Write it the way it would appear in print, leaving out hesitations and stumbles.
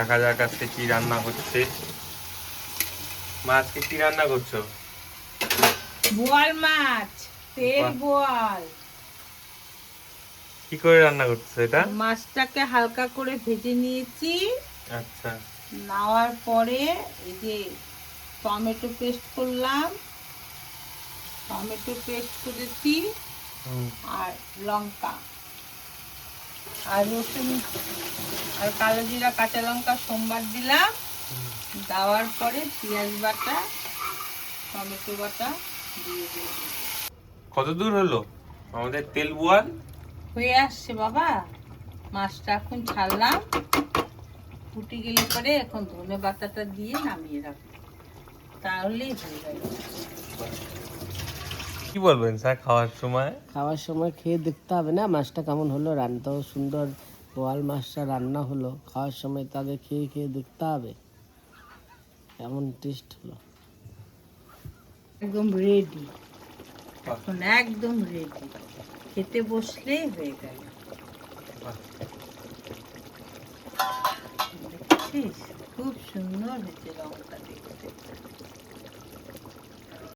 দেখা যাক আজকে কি রান্না হচ্ছে। মা আজকে কি রান্না করছো? বোয়াল মাছ, তেল বাহ, বোয়াল। কি করে রান্না করছো এটা? মাছটাকে হালকা করে ভেজে নিয়েছি। আচ্ছা। নেওয়ার পরে এই যে টমেটো পেস্ট করলাম, টমেটো পেস্ট করেছি, হুম। আর লঙ্কা আর রসুন আর কালো জিরা কাঁচা লঙ্কা সোমবার দিলাম। দেওয়ার পরে পেঁয়াজ বাটা, টমেটো বাটা দিয়ে দিলাম। কত দূর হলো আমাদের তেল বোয়াল? হয়ে আসছে বাবা। মাছটা এখন ছাড়লাম, ফুটে গেলে পরে এখন ধনে পাতাটা দিয়ে নামিয়ে রাখবো, তাহলেই হয়ে যাবে। কি বলবেন স্যার খাওয়ার সময়? খাওয়ার সময় খেয়ে দেখতে হবে না মাছটা কেমন হলো, রান্নাটাও সুন্দর, বোয়াল মাছটা রান্না হলো, খাওয়ার সময় তো আগে খেয়ে খেয়ে দেখতে হবে কেমন টেস্ট হলো। একদম রেডি, এখন একদম রেডি, খেতে বসলেই হয়ে গেল। দেখছিস খুব সুন্দর হয়েছে রংটা দেখতে।